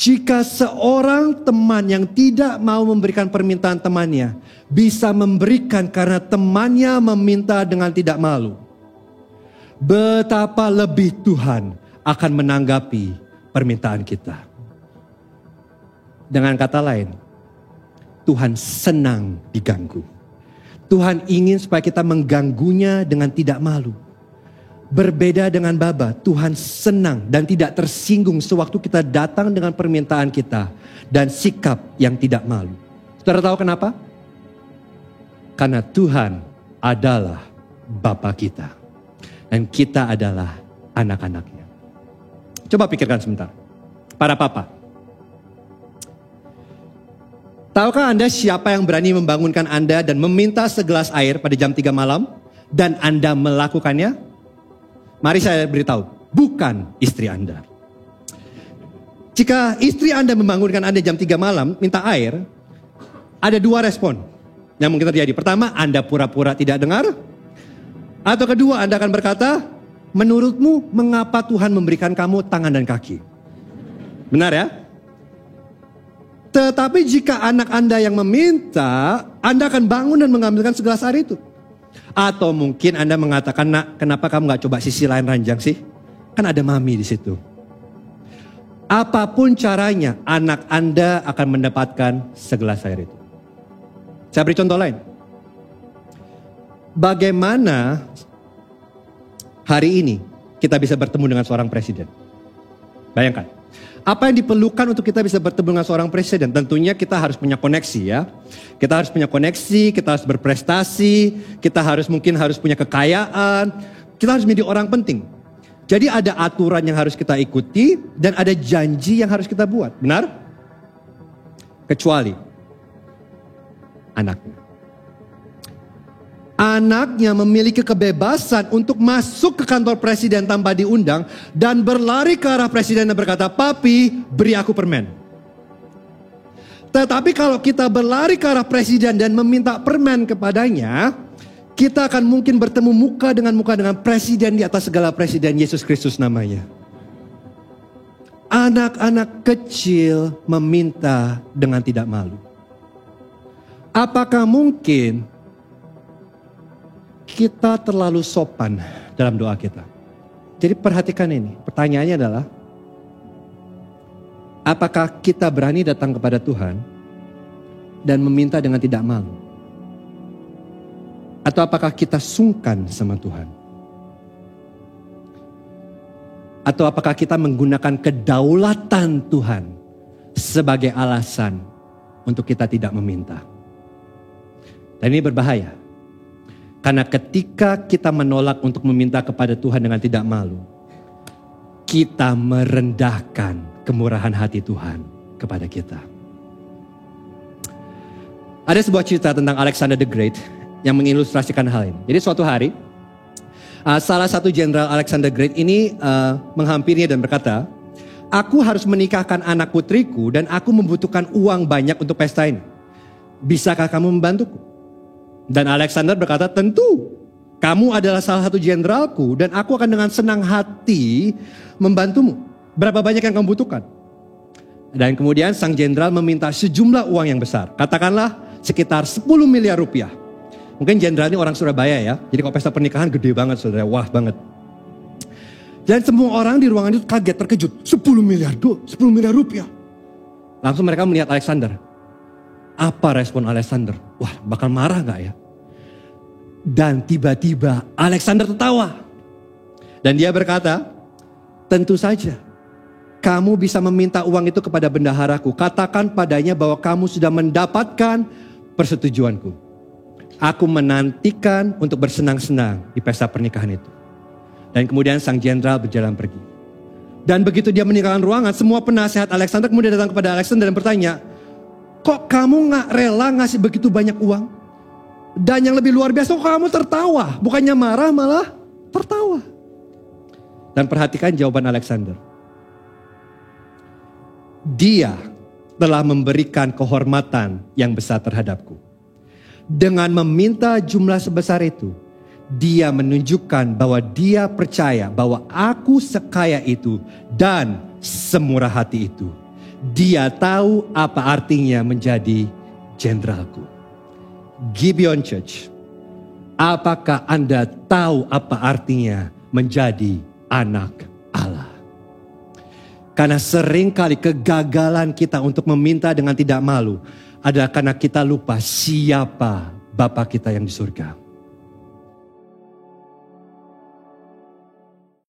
Jika seorang teman yang tidak mau memberikan permintaan temannya bisa memberikan karena temannya meminta dengan tidak malu, betapa lebih Tuhan akan menanggapi permintaan kita. Dengan kata lain, Tuhan senang diganggu. Tuhan ingin supaya kita mengganggunya dengan tidak malu. Berbeda dengan Baba, Tuhan senang dan tidak tersinggung sewaktu kita datang dengan permintaan kita dan sikap yang tidak malu. Saudara tahu kenapa? Karena Tuhan adalah Bapa kita dan kita adalah anak-anaknya. Coba pikirkan sebentar, para papa. Tahukah Anda siapa yang berani membangunkan Anda dan meminta segelas air pada jam 3 malam dan Anda melakukannya? Mari saya beritahu, bukan istri Anda. Jika istri Anda membangunkan Anda jam 3 malam, minta air, ada 2 respon yang mungkin terjadi. Pertama, Anda pura-pura tidak dengar. Atau kedua, Anda akan berkata, menurutmu mengapa Tuhan memberikan kamu tangan dan kaki? Benar ya? Tetapi jika anak Anda yang meminta, Anda akan bangun dan mengambilkan segelas air itu. Atau mungkin Anda mengatakan, nak, kenapa kamu gak coba sisi lain ranjang sih? Kan ada mami di situ. Apapun caranya, anak Anda akan mendapatkan segelas air itu. Saya beri contoh lain. Bagaimana hari ini kita bisa bertemu dengan seorang presiden? Bayangkan. Apa yang diperlukan untuk kita bisa bertemu dengan seorang presiden? Tentunya kita harus punya koneksi ya. Kita harus punya koneksi, kita harus berprestasi, kita mungkin harus punya kekayaan. Kita harus menjadi orang penting. Jadi ada aturan yang harus kita ikuti dan ada janji yang harus kita buat. Benar? Kecuali anaknya. Anaknya memiliki kebebasan untuk masuk ke kantor presiden tanpa diundang dan berlari ke arah presiden dan berkata, "Papi, beri aku permen." Tetapi kalau kita berlari ke arah presiden dan meminta permen kepadanya, kita akan mungkin bertemu muka dengan presiden di atas segala presiden, Yesus Kristus namanya. Anak-anak kecil meminta dengan tidak malu. Apakah mungkin kita terlalu sopan dalam doa kita? Jadi perhatikan ini, pertanyaannya adalah, apakah kita berani datang kepada Tuhan dan meminta dengan tidak malu? Atau apakah kita sungkan sama Tuhan? Atau apakah kita menggunakan kedaulatan Tuhan sebagai alasan untuk kita tidak meminta? Dan ini berbahaya. Karena ketika kita menolak untuk meminta kepada Tuhan dengan tidak malu, kita merendahkan kemurahan hati Tuhan kepada kita. Ada sebuah cerita tentang Alexander the Great yang mengilustrasikan hal ini. Jadi suatu hari, salah satu jenderal Alexander the Great ini menghampirinya dan berkata, "Aku harus menikahkan anak putriku dan aku membutuhkan uang banyak untuk pesta ini. Bisakah kamu membantuku?" Dan Alexander berkata, "Tentu, kamu adalah salah satu jenderalku dan aku akan dengan senang hati membantumu. Berapa banyak yang kamu butuhkan?" Dan kemudian sang jenderal meminta sejumlah uang yang besar. Katakanlah sekitar 10 miliar rupiah. Mungkin jenderal ini orang Surabaya ya. Jadi kalau pesta pernikahan gede banget saudara, wah banget. Dan semua orang di ruangan itu kaget, terkejut. 10 miliar rupiah. Langsung mereka melihat Alexander. Apa respon Alexander? Wah, bakal marah gak ya? Dan tiba-tiba Alexander tertawa. Dan dia berkata, "Tentu saja. Kamu bisa meminta uang itu kepada bendaharaku. Katakan padanya bahwa kamu sudah mendapatkan persetujuanku. Aku menantikan untuk bersenang-senang di pesta pernikahan itu." Dan kemudian sang jenderal berjalan pergi. Dan begitu dia meninggalkan ruangan, semua penasehat Alexander kemudian datang kepada Alexander dan bertanya, "Kok kamu gak rela ngasih begitu banyak uang? Dan yang lebih luar biasa, kok kamu tertawa? Bukannya marah, malah tertawa." Dan perhatikan jawaban Alexander. "Dia telah memberikan kehormatan yang besar terhadapku. Dengan meminta jumlah sebesar itu, dia menunjukkan bahwa dia percaya bahwa aku sekaya itu dan semurah hati itu. Dia tahu apa artinya menjadi jenderalku. Gibeon Church, apakah Anda tahu apa artinya menjadi anak Allah? Karena seringkali kegagalan kita untuk meminta dengan tidak malu adalah karena kita lupa siapa Bapa kita yang di surga.